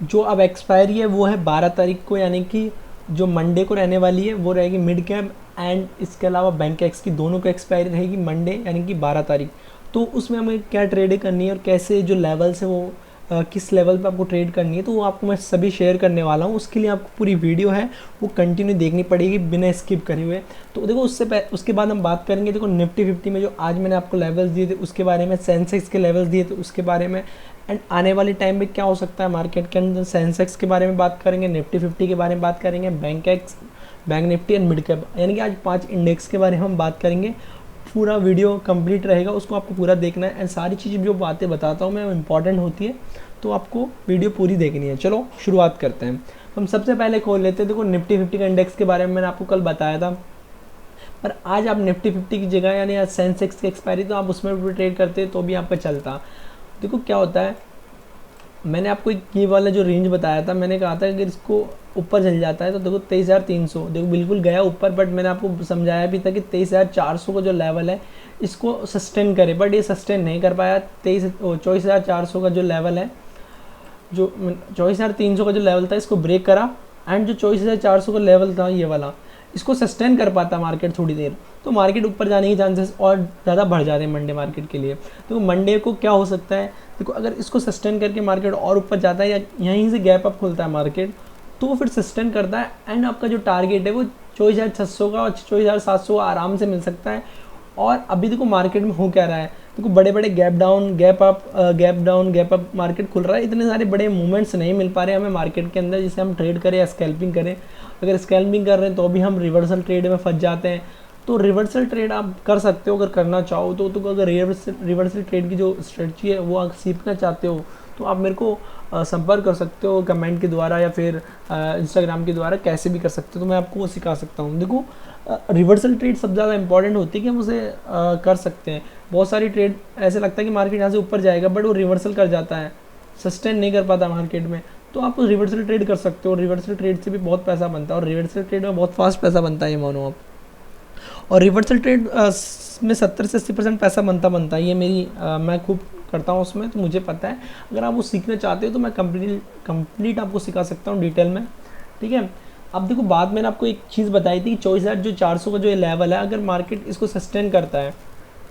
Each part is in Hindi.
जो अब एक्सपायरी है वो है 12 तारीख को, यानी कि जो मंडे को रहने वाली है वो रहेगी मिड कैप एंड इसके अलावा बैंक एक्स की दोनों को एक्सपायरी रहेगी मंडे यानी कि 12 तारीख। तो उसमें हमें क्या ट्रेड करनी है और कैसे जो लेवल्स है वो किस लेवल पे आपको ट्रेड करनी है, तो वो आपको मैं सभी शेयर करने वाला हूँ। उसके लिए आपको पूरी वीडियो है वो कंटिन्यू देखनी पड़ेगी बिना स्किप करे हुए। तो देखो उसके बाद हम बात करेंगे, देखो निफ्टी 50 में जो आज मैंने आपको लेवल्स दिए थे उसके बारे में, सेंसेक्स के लेवल्स दिए थे उसके बारे में, एंड आने वाले टाइम में क्या हो सकता है मार्केट के अंदर, सेंसेक्स के बारे में बात करेंगे, निफ्टी 50 के बारे में बात करेंगे, bank Nifty and mid cap, यानी कि आज 5 इंडेक्स के बारे में हम बात करेंगे। पूरा वीडियो कंप्लीट रहेगा, उसको आपको पूरा देखना है एंड सारी चीज़ें जो बातें बताता हूँ मैं इंपॉर्टेंट होती है, तो आपको वीडियो पूरी देखनी है। चलो शुरुआत करते हैं। हम सबसे पहले खोल लेते हैं, देखो निफ्टी 50 का इंडेक्स के बारे में मैंने आपको कल बताया था, पर आज आप निफ्टी 50 की जगह यानी आज सेंसेक्स की एक्सपायरी तो आप उसमें भी ट्रेड करते तो भी आपका चलता। देखो क्या होता है, मैंने आपको एक ये वाला जो रेंज बताया था, मैंने कहा था अगर इसको ऊपर चल जाता है तो देखो 23,300, देखो बिल्कुल गया ऊपर, बट मैंने आपको समझाया भी था कि 23,400 का जो लेवल है इसको सस्टेन करे, बट ये सस्टेन नहीं कर पाया। 24,400 का जो लेवल है, जो 24,300 का जो लेवल था इसको ब्रेक करा, एंड जो 24,400 का लेवल था ये वाला, इसको सस्टेन कर पाता मार्केट थोड़ी देर, तो मार्केट ऊपर जाने के चांसेस और ज़्यादा बढ़ जाते हैं मंडे मार्केट के लिए। देखो मंडे को क्या हो सकता है, देखो अगर इसको सस्टेन करके मार्केट और ऊपर जाता है या यहीं से गैप अप खुलता है मार्केट, तो वो फिर सस्टेन करता है एंड आपका जो टारगेट है वो 24,600 का और 24,700 का आराम से मिल सकता है। और अभी देखो मार्केट में हो क्या रहा है, देखो बड़े बड़े gap down gap up market खुल रहा है, इतने सारे बड़े मूवमेंट्स नहीं मिल पा रहे हमें मार्केट के अंदर जिसे हम ट्रेड करें या स्कैल्पिंग करें। अगर स्कैल्पिंग कर रहे हैं तो भी हम रिवर्सल ट्रेड में फंस जाते हैं। तो रिवर्सल ट्रेड आप कर सकते हो अगर करना चाहो तो अगर रिवर्सल ट्रेड की जो स्ट्रेटजी है वो आप सीखना चाहते हो तो आप मेरे को संपर्क कर सकते हो कमेंट के द्वारा या फिर इंस्टाग्राम के द्वारा, कैसे भी कर सकते हो, तो मैं आपको वो सिखा सकता हूँ। देखो रिवर्सल ट्रेड सबसे ज़्यादा इंपॉर्टेंट होती है कि हम उसे कर सकते हैं। बहुत सारी ट्रेड ऐसे लगता है कि मार्केट यहाँ से ऊपर जाएगा बट वो रिवर्सल कर जाता है, सस्टेन नहीं कर पाता मार्केट में, तो आप रिवर्सल ट्रेड कर सकते हो। रिवर्सल ट्रेड से भी बहुत पैसा बनता है और रिवर्सल ट्रेड में बहुत फास्ट पैसा बनता है, ये मानो आप। और रिवर्सल ट्रेड में 70 से 80% पैसा बनता है, ये मेरी मैं खूब करता हूँ उसमें, तो मुझे पता है। अगर आप वो सीखना चाहते हो तो मैं कंप्लीट आपको सिखा सकता हूँ डिटेल में, ठीक है। अब देखो बाद में आपको एक चीज़ बताई थी कि 24,400 का जो ये लेवल है, अगर मार्केट इसको सस्टेन करता है,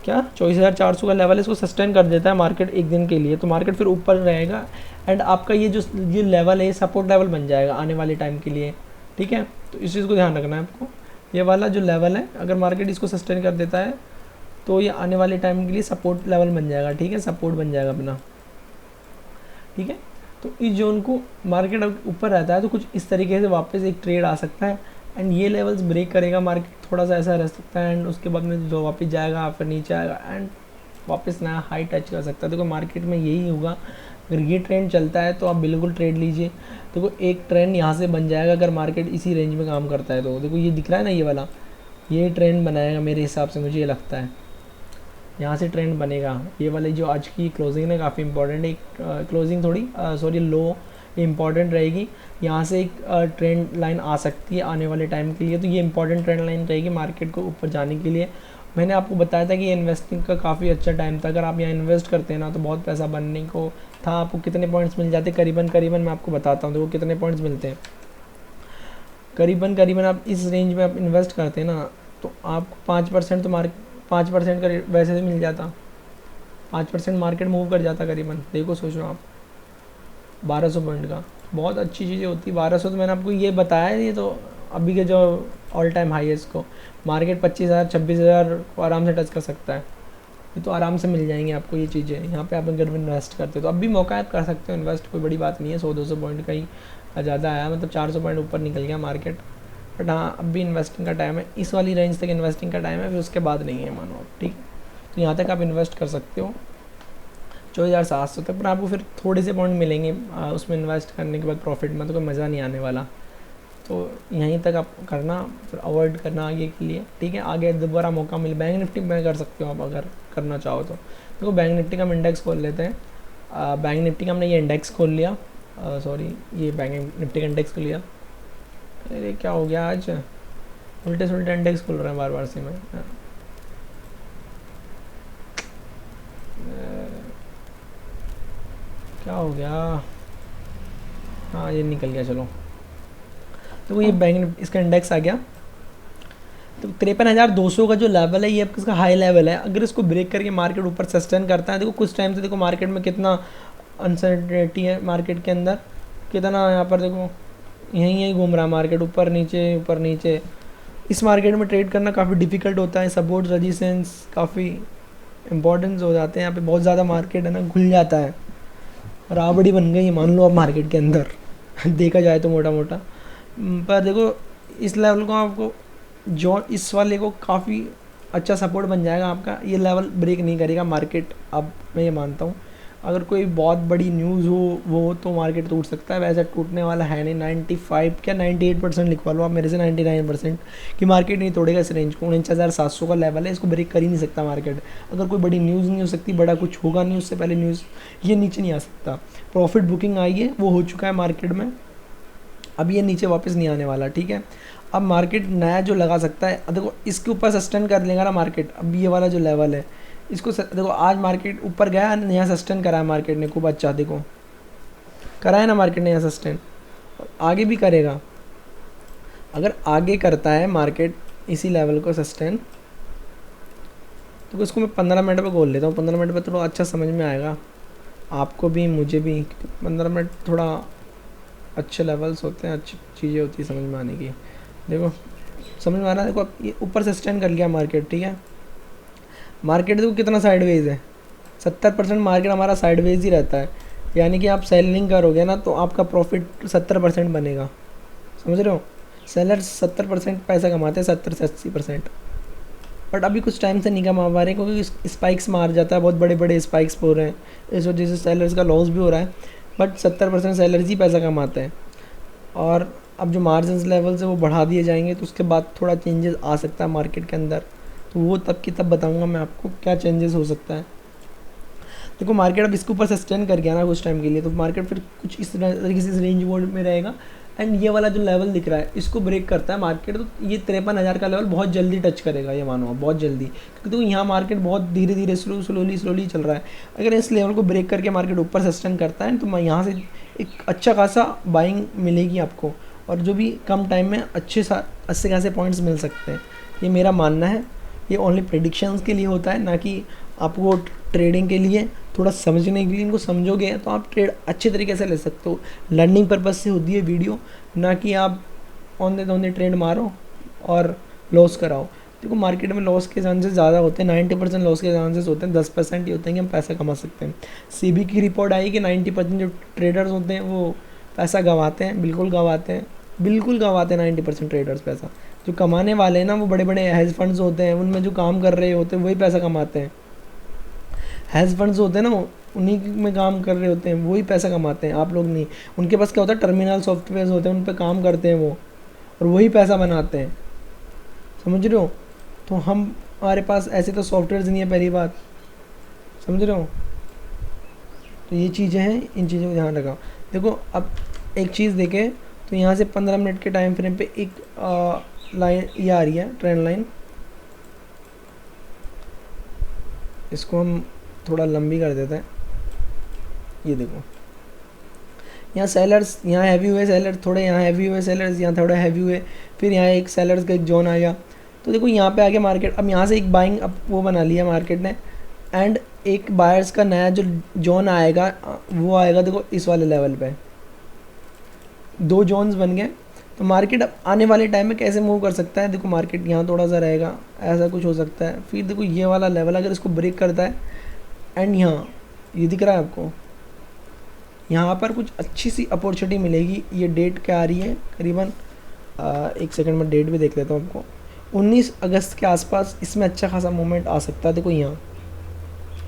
क्या 24,400 का लेवल इसको सस्टेन कर देता है मार्केट एक दिन के लिए, तो मार्केट फिर ऊपर रहेगा एंड आपका ये लेवल है ये सपोर्ट लेवल बन जाएगा आने वाले टाइम के लिए, ठीक है। तो इस चीज़ को ध्यान रखना है आपको, ये वाला जो लेवल है अगर मार्केट इसको सस्टेन कर देता है तो ये आने वाले टाइम के लिए सपोर्ट लेवल बन जाएगा, ठीक है, सपोर्ट बन जाएगा अपना, ठीक है। तो इस जोन को मार्केट ऊपर रहता है तो कुछ इस तरीके से वापस एक ट्रेड आ सकता है एंड ये लेवल्स ब्रेक करेगा, मार्केट थोड़ा सा ऐसा रह सकता है एंड उसके बाद में जो वापस जाएगा फिर नीचे आएगा एंड वापस नया हाई टच कर सकता है। देखो मार्केट में यही होगा, अगर ये ट्रेंड चलता है तो आप बिल्कुल ट्रेड लीजिए। देखो एक ट्रेंड यहाँ से बन जाएगा अगर मार्केट इसी रेंज में काम करता है, तो देखो ये दिख रहा है ना ये वाला, ये ट्रेंड बनाएगा मेरे हिसाब से, मुझे ये लगता है यहाँ से ट्रेंड बनेगा। ये वाली जो आज की क्लोजिंग है काफ़ी इंपॉर्टेंट है, क्लोजिंग थोड़ी सॉरी लो इंपॉर्टेंट रहेगी, यहाँ से एक ट्रेंड लाइन आ सकती है आने वाले टाइम के लिए, तो ये इंपॉर्टेंट ट्रेंड लाइन रहेगी मार्केट को ऊपर जाने के लिए। मैंने आपको बताया था कि ये इन्वेस्टिंग का काफ़ी अच्छा टाइम था, अगर आप यहाँ इन्वेस्ट करते हैं ना तो बहुत पैसा बनने को था। आपको कितने पॉइंट्स मिल जाते, करीबन मैं आपको बताता हूँ, देखो कितने पॉइंट्स मिलते हैं। करीबन आप इस रेंज में आप इन्वेस्ट करते हैं ना तो आपको 5% तो 5% का वैसे से मिल जाता, 5% मार्केट मूव कर जाता करीबन। देखो सोचो आप 1200 पॉइंट का, बहुत अच्छी चीज़ें होती। 1200 तो मैंने आपको ये बताया, ये तो अभी के जो ऑल टाइम हाई है इसको मार्केट 25,000 26,000 को आराम से टच कर सकता है, ये तो आराम से मिल जाएंगे आपको ये चीज़ें। यहाँ पे आप अगर इन्वेस्ट करते हो तो अब भी मौका आप कर सकते हो इन्वेस्ट, कोई बड़ी बात नहीं है। 100-200 पॉइंट का ही ज़्यादा आया, मतलब 400 पॉइंट ऊपर निकल गया मार्केट, बट हाँ अब भी इन्वेस्टिंग का टाइम है, इस वाली रेंज तक इन्वेस्टिंग का टाइम है, फिर उसके बाद नहीं है मानो, ठीक। तो यहाँ तक आप इन्वेस्ट कर सकते हो 24,700 तक, पर आपको फिर थोड़े से पॉइंट मिलेंगे उसमें इन्वेस्ट करने के बाद प्रॉफिट में, तो कोई मज़ा नहीं आने वाला। तो यहीं तक आप करना, फिर अवॉइड करना आगे के लिए, ठीक है। आगे दोबारा मौका मिले बैंक निफ्टी में कर सकते हो आप अगर करना चाहो तो। देखो बैंक निफ्टी का हम इंडेक्स खोल लेते हैं। बैंक निफ्टी का हमने ये इंडेक्स खोल लिया, सॉरी ये बैंक निफ्टी का इंडेक्स खोल लिया। अरे क्या हो गया आज, उल्टे सुल्टे इंडेक्स खुल रहे हैं बार बार से मैं, क्या हो गया। हाँ ये निकल गया, चलो। तो ये बैंक इसका इंडेक्स आ गया। तो 53,200 का जो लेवल है ये आपका इसका हाई लेवल है। अगर इसको ब्रेक करके मार्केट ऊपर सस्टेन करता है, देखो कुछ टाइम से देखो मार्केट में कितना अनसर्टेनिटी है मार्केट के अंदर, कितना यहाँ पर देखो यहीं यहीं घूम रहा है मार्केट, ऊपर नीचे ऊपर नीचे। इस मार्केट में ट्रेड करना काफ़ी डिफिकल्ट होता है, सपोर्ट रेजिस्टेंस काफ़ी इंपॉर्टेंस हो जाते हैं यहाँ पे, बहुत ज़्यादा मार्केट है ना घुल जाता है, राबड़ी बन गई मान लो आप मार्केट के अंदर देखा जाए तो मोटा मोटा। पर देखो इस लेवल को आपको जो इस वाले को काफ़ी अच्छा सपोर्ट बन जाएगा आपका, ये लेवल ब्रेक नहीं करेगा मार्केट। अब मैं ये मानता हूँ अगर कोई बहुत बड़ी न्यूज़ हो वो तो मार्केट टूट सकता है, वैसे टूटने वाला है नहीं। 95 क्या 98% लिखवा लो आप मेरे से, 99% कि मार्केट नहीं तोड़ेगा इस रेंज को। 49,700 का लेवल है, इसको ब्रेक कर ही नहीं सकता मार्केट। अगर कोई बड़ी न्यूज़ नहीं हो सकती, बड़ा कुछ होगा नहीं उससे पहले न्यूज़, ये नीचे नहीं आ सकता। प्रॉफिट बुकिंग आई है, वो हो चुका है मार्केट में, अब ये नीचे वापस नहीं आने वाला, ठीक है। अब मार्केट नया जो लगा सकता है, देखो इसके ऊपर सस्टेन कर लेगा ना मार्केट। अब ये वाला जो लेवल है इसको देखो आज मार्केट ऊपर गया, नया सस्टेन करा है मार्केट ने खूब अच्छा, देखो करा है ना मार्केट ने नया सस्टेन, आगे भी करेगा। अगर आगे करता है मार्केट इसी लेवल को सस्टेन, तो इसको मैं 15 मिनट पे खोल लेता हूँ। 15 मिनट पे थोड़ा अच्छा समझ में आएगा आपको भी मुझे भी। 15 मिनट थोड़ा अच्छे लेवल्स होते हैं, अच्छी चीज़ें होती है समझ में आने की। देखो समझ में आ रहा है, देखो ये ऊपर सस्टेन कर लिया मार्केट, ठीक है। मार्केट देखो कितना साइडवेज है, 70% मार्केट हमारा साइडवेज ही रहता है, यानी कि आप सेलिंग करोगे ना तो आपका प्रॉफिट 70% बनेगा, समझ रहे हो। सेलर्स 70% पैसा कमाते हैं, 70 से 80%। बट अभी कुछ टाइम से नहीं कमा पा रहे क्योंकि स्पाइक्स मार जाता है, बहुत बड़े बड़े स्पाइक्स हो रहे हैं, इस वजह से सेलर्स का लॉस भी हो रहा है। बट 70% सेलर्स ही पैसा कमाते हैं। और अब जो मार्जिन लेवल्स है वो बढ़ा दिए जाएंगे तो उसके बाद थोड़ा चेंजेस आ सकता है मार्केट के अंदर, तो वो तब की तब बताऊंगा मैं आपको क्या चेंजेस हो सकता है। देखो मार्केट अब इसके ऊपर सस्टेन कर गया ना कुछ टाइम के लिए, तो मार्केट फिर कुछ इस तरीके से रेंज बोर्ड में रहेगा। एंड ये वाला जो लेवल दिख रहा है इसको ब्रेक करता है मार्केट, तो ये 53,000 का लेवल बहुत जल्दी टच करेगा, ये मानो बहुत जल्दी, क्योंकि तो यहाँ मार्केट बहुत धीरे धीरे स्लोली चल रहा है। अगर इस लेवल को ब्रेक करके मार्केट ऊपर सस्टेन करता है तो मैं यहाँ से एक अच्छा खासा बाइंग मिलेगी आपको, और जो भी कम टाइम में अच्छे खासे पॉइंट्स मिल सकते हैं, ये मेरा मानना है। ये ओनली प्रेडिक्शंस के लिए होता है, ना कि आपको ट्रेडिंग के लिए। थोड़ा समझने के लिए इनको समझोगे तो आप ट्रेड अच्छे तरीके से ले सकते हो। लर्निंग पर्पज़ से होती है वीडियो, ना कि आप ऑन द ट्रेड मारो और लॉस कराओ। देखो मार्केट में लॉस के चांसेस ज़्यादा होते हैं, 90% लॉस के चांसेस होते हैं, 10% ही होते हैं कि हम पैसा कमा सकते हैं। सीबी की रिपोर्ट आई कि 90% जो ट्रेडर्स होते हैं वो पैसा गंवाते हैं, बिल्कुल गंवाते हैं 90% ट्रेडर्स पैसा। जो कमाने वाले हैं ना वो बड़े बड़े हेज फंड्स होते हैं, उनमें जो काम कर रहे होते हैं वही पैसा कमाते हैं। हेज फंड्स होते हैं ना उन्हीं में काम कर रहे होते हैं, वही पैसा कमाते हैं, आप लोग नहीं। उनके पास क्या होता है, टर्मिनल सॉफ्टवेयर होते हैं, उन पर काम करते हैं वो, और वही पैसा बनाते हैं, समझ रहे हो। तो हमारे पास ऐसे तो सॉफ्टवेयर नहीं है, पहली बात, समझ रहे हो। तो ये चीज़ें हैं, इन चीज़ों को ध्यान रखा। देखो अब एक चीज़ देखें तो यहाँ से 15 मिनट के टाइम फ्रेम पे एक लाइन ये आ रही है, ट्रेंड लाइन। इसको हम थोड़ा लंबी कर देते हैं। ये देखो यहाँ सेलर्स, यहाँ हैवी हुए सेलर, थोड़े यहाँ हैवी हुए सेलर्स, यहाँ थोड़ा हैवी हुए, फिर यहाँ एक सेलर्स का एक जोन आ गया। तो देखो यहाँ पे आगे मार्केट, अब यहाँ से एक बाइंग अब वो बना लिया मार्केट ने, एंड एक बायर्स का नया जो जोन आएगा वो आएगा देखो इस वाले लेवल पे। 2 जोन्स बन गए। तो मार्केट अब आने वाले टाइम में कैसे मूव कर सकता है, देखो मार्केट यहाँ थोड़ा सा रहेगा, ऐसा कुछ हो सकता है। फिर देखो ये वाला लेवल अगर इसको ब्रेक करता है, एंड यहाँ ये दिख रहा है आपको, यहाँ पर कुछ अच्छी सी अपॉर्चुनिटी मिलेगी। ये डेट क्या आ रही है करीबन, एक सेकंड में डेट भी देख लेता हूँ आपको, 19 अगस्त के आसपास इसमें अच्छा खासा मूवमेंट आ सकता है। देखो यहाँ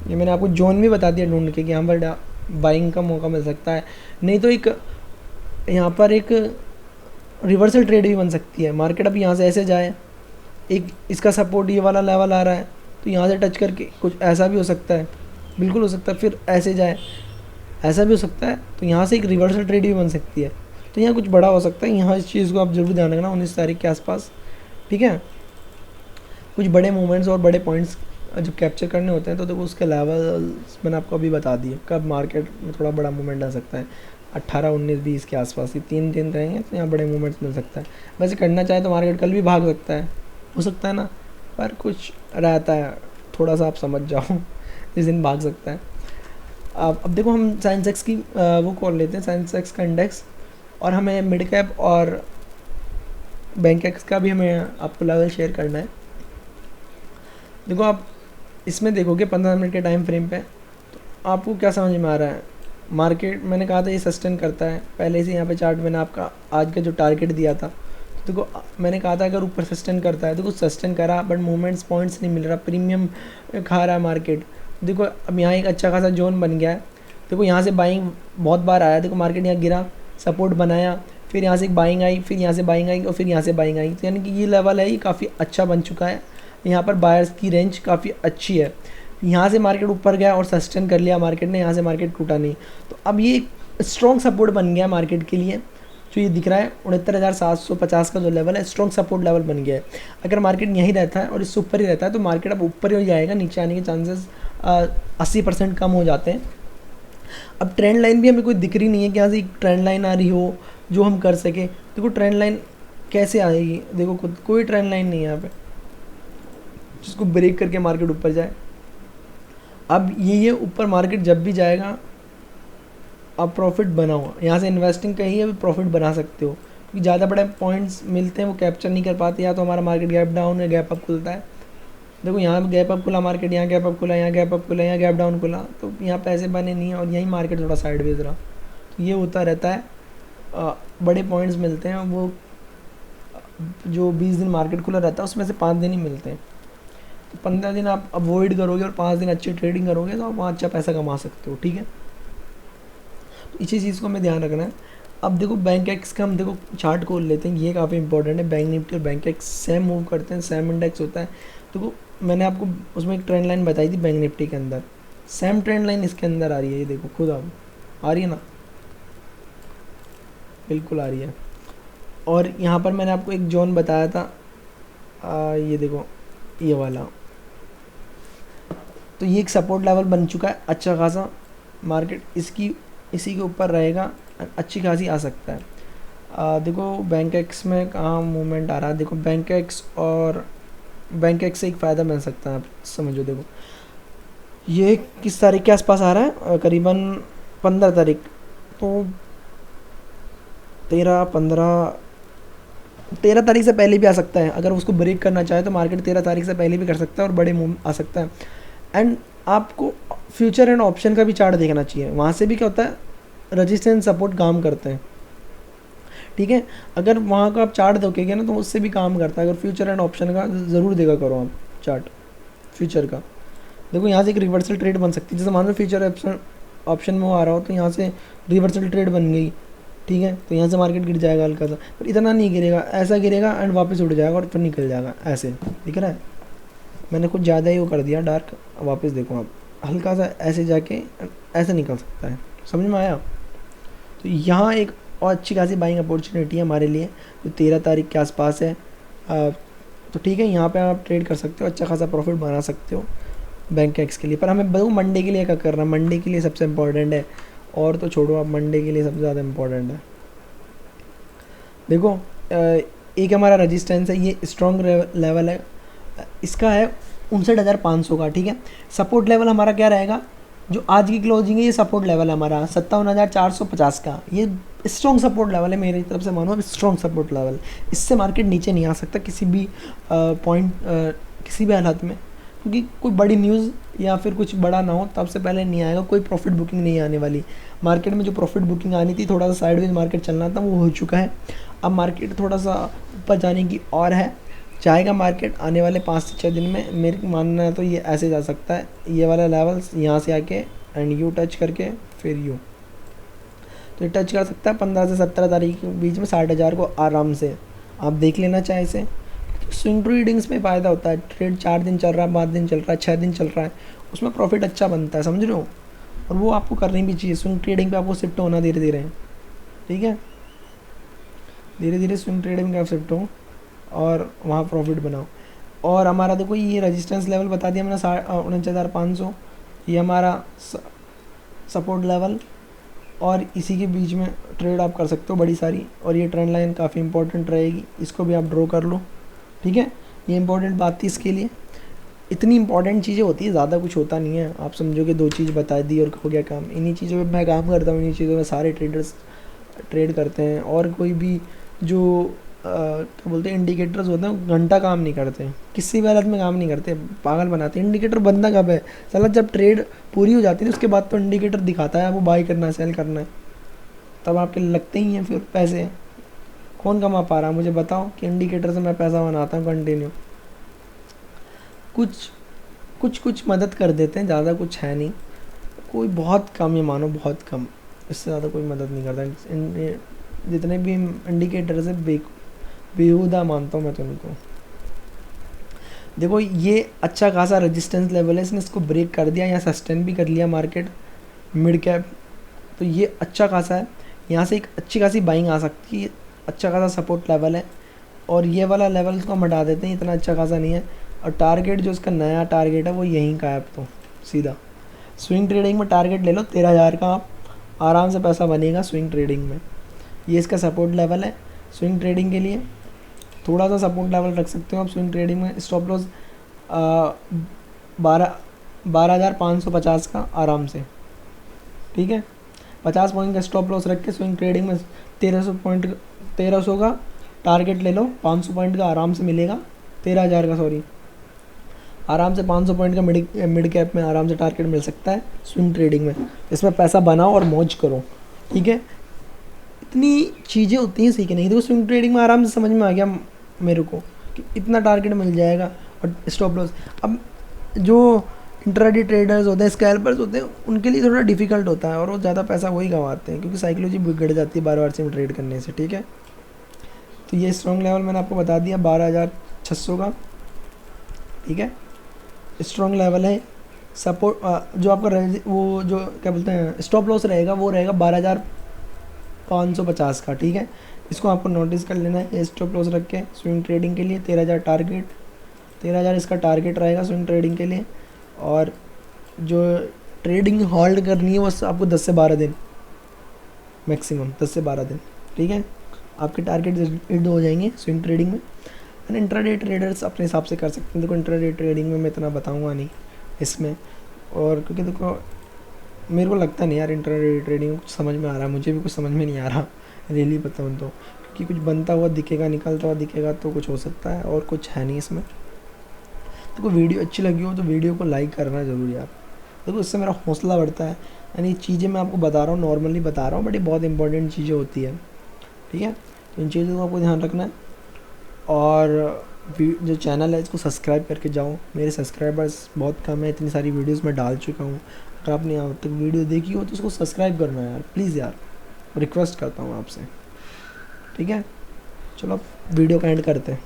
ये मैंने आपको जोन भी बता दिया ढूंढ के कि यहाँ पर बाइंग का मौका मिल सकता है। नहीं तो एक यहाँ पर एक रिवर्सल ट्रेड भी बन सकती है। मार्केट अब यहाँ से ऐसे जाए, एक इसका सपोर्ट ये वाला लेवल आ रहा है तो यहाँ से टच करके कुछ ऐसा भी हो सकता है, बिल्कुल हो सकता है, फिर ऐसे जाए, ऐसा भी हो सकता है। तो यहाँ से एक रिवर्सल ट्रेड भी बन सकती है, तो यहाँ कुछ बड़ा हो सकता है। यहाँ इस चीज़ को आप जरूर ध्यान रखना 19 तारीख के आसपास, ठीक है। कुछ बड़े मूवमेंट्स और बड़े पॉइंट्स जब कैप्चर करने होते हैं तो देखो उसके लेवल्स मैंने आपको अभी बता दिए, कब मार्केट में थोड़ा बड़ा मूवमेंट आ सकता है। 18, 19, 20 के आसपास, ये 3 दिन रहेंगे तो यहाँ बड़े मूवमेंट्स मिल सकता है। वैसे करना चाहे तो मार्केट कल भी भाग सकता है, हो सकता है ना, पर कुछ रहता है, थोड़ा सा आप समझ जाओ जिस दिन भाग सकता है। अब देखो हम सेंसेक्स की वो कॉल लेते हैं, सेंसेक्स का इंडेक्स, और हमें मिड कैप और बैंक एक्स का भी हमें आपको लेवल शेयर करना है। देखो आप इसमें देखोगे 15 मिनट के टाइम फ्रेम पे, तो आपको क्या समझ में आ रहा है, मार्केट मैंने कहा था ये सस्टेन करता है पहले से। यहाँ पे चार्ट मैंने आपका आज का जो टारगेट दिया था, तो देखो मैंने कहा था अगर ऊपर सस्टेन करता है, देखो सस्टेन करा बट मूवमेंट्स पॉइंट्स नहीं मिल रहा, प्रीमियम खा रहा है मार्केट। देखो अब यहाँ एक अच्छा खासा जोन बन गया है, देखो यहाँ से बाइंग बहुत बार आया, देखो मार्केट यहाँ गिरा, सपोर्ट बनाया, फिर यहाँ से एक बाइंग आई, फिर यहाँ से बाइंग आई और फिर यहाँ से बाइंग आई, तो यानी कि ये लेवल है, ये काफ़ी अच्छा बन चुका है। यहाँ पर बायर्स की रेंज काफ़ी अच्छी है। यहाँ से मार्केट ऊपर गया और सस्टेन कर लिया मार्केट ने, यहाँ से मार्केट टूटा नहीं, तो अब ये स्ट्रॉन्ग सपोर्ट बन गया मार्केट के लिए। जो ये दिख रहा है 69,750 का जो लेवल है, स्ट्रॉन्ग सपोर्ट लेवल बन गया है। अगर मार्केट यहीं रहता है और इससे ऊपर ही रहता है तो मार्केट अब ऊपर ही जाएगा, नीचे आने के चांसेस 80% कम हो जाते हैं। अब ट्रेंड लाइन भी हमें कोई दिख रही नहीं है कि यहाँ से एक ट्रेंड लाइन आ रही हो जो हम कर सके। देखो ट्रेंड लाइन कैसे आएगी, देखो खुद कोई ट्रेंड लाइन नहीं है यहाँ पे जिसको ब्रेक करके मार्केट ऊपर जाए। अब ये ऊपर मार्केट जब भी जाएगा आप प्रॉफिट बनाओ, यहाँ से इन्वेस्टिंग कहीं है, प्रॉफिट बना सकते हो, क्योंकि ज़्यादा बड़े पॉइंट्स मिलते हैं वो कैप्चर नहीं कर पाते, या तो हमारा मार्केट गैप डाउन या गैप अप खुलता है। देखो यहाँ गैप अप खुला मार्केट, यहाँ गैप अप खुला, यहाँ गैप अप खुला, यहाँ गैप डाउन खुला, तो यहाँ पैसे बने नहीं है और यहीं मार्केट थोड़ा साइडवेज रहा। तो ये होता रहता है, बड़े पॉइंट्स मिलते हैं, वो जो 20 दिन मार्केट खुला रहता है उसमें से 5 दिन ही मिलते हैं। तो 15 दिन आप अवॉइड करोगे और 5 दिन अच्छी ट्रेडिंग करोगे तो आप वहाँ अच्छा पैसा कमा सकते हो, ठीक है। तो इसी चीज़ को हमें ध्यान रखना है। अब देखो बैंक एक्स का हम देखो चार्ट खोल लेते हैं, ये काफ़ी इंपॉर्टेंट है। बैंक निफ्टी और बैंक एक्स सेम मूव करते हैं, सेम इंडेक्स होता है। देखो मैंने आपको उसमें एक ट्रेंड लाइन बताई थी बैंक निफ्टी के अंदर, सेम ट्रेंड लाइन इसके अंदर आ रही है, ये देखो खुद आप आ रही है ना, बिल्कुल आ रही है। और यहाँ पर मैंने आपको एक जोन बताया था, ये देखो ये वाला, तो ये एक सपोर्ट लेवल बन चुका है अच्छा खासा, मार्केट इसी के ऊपर रहेगा, अच्छी खासी आ सकता है। देखो बैंक एक्स में कहाँ मूवमेंट आ रहा है, देखो बैंक एक्स और बैंक एक्स से एक फ़ायदा मिल सकता है, आप समझो। देखो ये किस तारीख के आसपास आ रहा है, करीबन 15 तारीख, तो 13 तारीख से पहले भी आ सकता है। अगर उसको ब्रेक करना चाहे तो मार्केट 13 तारीख से पहले भी कर सकता है और बड़े मूव आ सकता है। एंड आपको फ्यूचर एंड ऑप्शन का भी चार्ट देखना चाहिए, वहाँ से भी क्या होता है, रजिस्टेंस सपोर्ट काम करते हैं, ठीक है। अगर वहाँ का आप चार्ट देखोगे ना तो उससे भी काम करता है। अगर फ्यूचर एंड ऑप्शन का ज़रूर देखा करो आप चार्ट फ्यूचर का। देखो यहाँ से एक रिवर्सल ट्रेड बन सकती है, जैसे मान लो फ्यूचर ऑप्शन में वो आ रहा हो तो यहाँ से रिवर्सल ट्रेड बन गई, ठीक है, तो यहाँ से मार्केट गिर जाएगा हल्का सा, पर इतना नहीं गिरेगा, ऐसा गिरेगा एंड वापस उड़ जाएगा और फिर निकल जाएगा, ऐसे दिख रहा है। मैंने कुछ ज़्यादा ही वो कर दिया डार्क, वापस देखो आप, हल्का सा ऐसे जाके ऐसे निकल सकता है, समझ में आया। तो यहाँ एक और अच्छी खासी बाइंग अपॉर्चुनिटी है हमारे लिए जो 13 तारीख के आसपास है, तो ठीक है, यहाँ पे आप ट्रेड कर सकते हो, अच्छा खासा प्रॉफिट बना सकते हो बैंक एक्स के लिए। पर हमें बताऊँ मंडे के लिए क्या करना है, मंडे के लिए सबसे इम्पोर्टेंट है, और तो छोड़ो, आप मंडे के लिए सबसे ज़्यादा इम्पोर्टेंट है। देखो एक हमारा रजिस्टेंस है, ये स्ट्रॉन्ग लेवल है, इसका है 59,500 का, ठीक है। सपोर्ट लेवल हमारा क्या रहेगा, जो आज की क्लोजिंग है ये सपोर्ट लेवल है हमारा 57,450 का, ये स्ट्रॉन्ग सपोर्ट लेवल है मेरी तरफ से, मानो स्ट्रॉन्ग सपोर्ट लेवल। इससे मार्केट नीचे नहीं आ सकता किसी भी पॉइंट, किसी भी हालत में, क्योंकि कोई बड़ी न्यूज़ या फिर कुछ बड़ा ना हो तब से पहले नहीं आएगा, कोई प्रॉफिट बुकिंग नहीं आने वाली। मार्केट में जो प्रॉफिट बुकिंग आनी थी, थोड़ा सा साइडवेज मार्केट चलना था, वो हो चुका है। अब मार्केट थोड़ा सा ऊपर जाने की और है, जाएगा मार्केट आने वाले 5 से 6 दिन में, मेरे मानना है तो ये ऐसे जा सकता है, ये वाला लेवल्स यहाँ से आके एंड यू टच करके फिर यू, तो ये टच कर सकता है 15 से 17 तारीख के बीच में 60,000 को आराम से, आप देख लेना चाहे इसे। स्विंग ट्रेडिंग्स में फ़ायदा होता है, ट्रेड 4 दिन चल रहा है, 5 दिन चल रहा है, 6 दिन चल रहा है, उसमें प्रॉफिट अच्छा बनता है, समझ रहे हो, और वो आपको करनी भी चाहिए। स्विंग ट्रेडिंग पे आपको शिफ्ट होना धीरे धीरे, ठीक है, धीरे धीरे स्विंग ट्रेडिंग का शिफ्ट हो और वहाँ प्रॉफिट बनाओ। और हमारा देखो ये रेजिस्टेंस लेवल बता दिया मैंने 49,500, ये हमारा सपोर्ट लेवल, और इसी के बीच में ट्रेड आप कर सकते हो बड़ी सारी। और ये ट्रेंड लाइन काफ़ी इंपॉर्टेंट रहेगी, इसको भी आप ड्रॉ कर लो, ठीक है। ये इंपॉर्टेंट बात थी इसके लिए। इतनी इंपॉर्टेंट चीज़ें होती है, ज़्यादा कुछ होता नहीं है। आप समझोगे 2 चीज़ बता दी और हो गया काम। इन्हीं चीज़ों पे मैं काम करता हूँ, इन्हीं चीज़ों में सारे ट्रेडर्स ट्रेड करते हैं। और कोई भी जो क्या बोलते हैं इंडिकेटर्स होते हैं, घंटा काम नहीं करते, किसी भी हालत में काम नहीं करते, पागल बनाते हैं। इंडिकेटर बनता कब है साला, जब ट्रेड पूरी हो जाती है उसके बाद तो इंडिकेटर दिखाता है आपको बाई करना है सेल करना है, तब आपके लगते ही हैं फिर पैसे। कौन कमा पा रहा है मुझे बताओ कि इंडिकेटर से मैं पैसा बनाता हूँ कंटिन्यू। कुछ कुछ कुछ मदद कर देते हैं, ज़्यादा कुछ है नहीं, कोई बहुत कम, ये मानो बहुत कम, इससे ज़्यादा कोई मदद नहीं करता। जितने भी इंडिकेटर्स है बेहुदा मानता हूँ मैं तो उनको। देखो ये अच्छा खासा रेजिस्टेंस लेवल है, इसने इसको ब्रेक कर दिया या सस्टेन भी कर लिया मार्केट मिड कैप, तो ये अच्छा खासा है। यहाँ से एक अच्छी खासी बाइंग आ सकती है, अच्छा खासा सपोर्ट लेवल है। और ये वाला लेवल को हम हटा देते हैं, इतना अच्छा खासा नहीं है। और टारगेट जो इसका नया टारगेट है वो यहीं का है। अब तो सीधा स्विंग ट्रेडिंग में टारगेट ले लो 13,000 का, आप आराम से पैसा बनेगा स्विंग ट्रेडिंग में। ये इसका सपोर्ट लेवल है स्विंग ट्रेडिंग के लिए, थोड़ा सा सपोर्ट लेवल रख सकते हो आप स्विंग ट्रेडिंग में। स्टॉप लॉस 12,550 का आराम से, ठीक है। 50 पॉइंट का स्टॉप लॉस रख के स्विंग ट्रेडिंग में 1300 का टारगेट ले लो, 500 पॉइंट का आराम से मिलेगा, 13,000 का सॉरी, आराम से 500 पॉइंट का मिड कैप में आराम से टारगेट मिल सकता है स्विंग ट्रेडिंग में। इसमें पैसा बनाओ और मौज करो, ठीक है। इतनी चीज़ें होती हैं सीखने की। देखो स्विंग ट्रेडिंग में आराम से समझ में आ गया मेरे को कि इतना टारगेट मिल जाएगा और स्टॉप लॉस। अब जो इंट्राडे ट्रेडर्स होते हैं, स्कैल्पर्स होते हैं, उनके लिए थोड़ा डिफिकल्ट होता है और वो ज़्यादा पैसा वही कमाते हैं क्योंकि साइकोलॉजी बिगड़ जाती है बार बार से ट्रेड करने से, ठीक है। तो ये स्ट्रॉन्ग लेवल मैंने आपको बता दिया 12,600 का, ठीक है, स्ट्रॉन्ग लेवल है। सपोर्ट जो आपका वो जो क्या बोलते हैं स्टॉप लॉस रहेगा वो रहेगा 12,550 का, ठीक है। इसको आपको नोटिस कर लेना है। स्टॉप लॉस रख के स्विंग ट्रेडिंग के लिए 13,000 टारगेट, 13,000 इसका टारगेट रहेगा स्विंग ट्रेडिंग के लिए। और जो ट्रेडिंग होल्ड करनी है बस आपको 10 से 12 दिन मैक्सिमम, 10 से 12 दिन, ठीक है। आपके टारगेट हिट हो जाएंगे स्विंग ट्रेडिंग में। एंड इंट्राडे ट्रेडर्स अपने हिसाब से कर सकते हैं। देखो इंट्राडे ट्रेडिंग में मैं इतना बताऊंगा नहीं इसमें, और क्योंकि देखो मेरे को लगता नहीं यार इंट्राडे ट्रेडिंग में कुछ समझ में आ रहा है, मुझे भी कुछ समझ में नहीं आ रहा रियली बताऊँ तो, क्योंकि कुछ बनता हुआ दिखेगा, निकलता हुआ दिखेगा तो कुछ हो सकता है, और कुछ है नहीं इसमें। देखो वीडियो अच्छी लगी हो तो वीडियो को लाइक करना ज़रूर यार, देखो इससे मेरा हौसला बढ़ता है। यानी चीज़ें मैं आपको बता रहा हूँ, नॉर्मली बता रहा हूँ, बट ये बहुत इंपॉर्टेंट चीज़ें होती है, ठीक है। तो इन चीज़ों को आपको ध्यान रखना है। और जो चैनल है इसको सब्सक्राइब करके जाओ, मेरे सब्सक्राइबर्स बहुत कम है, इतनी सारी वीडियोस मैं डाल चुका हूँ। अगर आपने अब तक वीडियो देखी हो तो उसको सब्सक्राइब करना यार प्लीज़ यार, रिक्वेस्ट करता हूँ आपसे, ठीक है। चलो वीडियो का एंड करते हैं।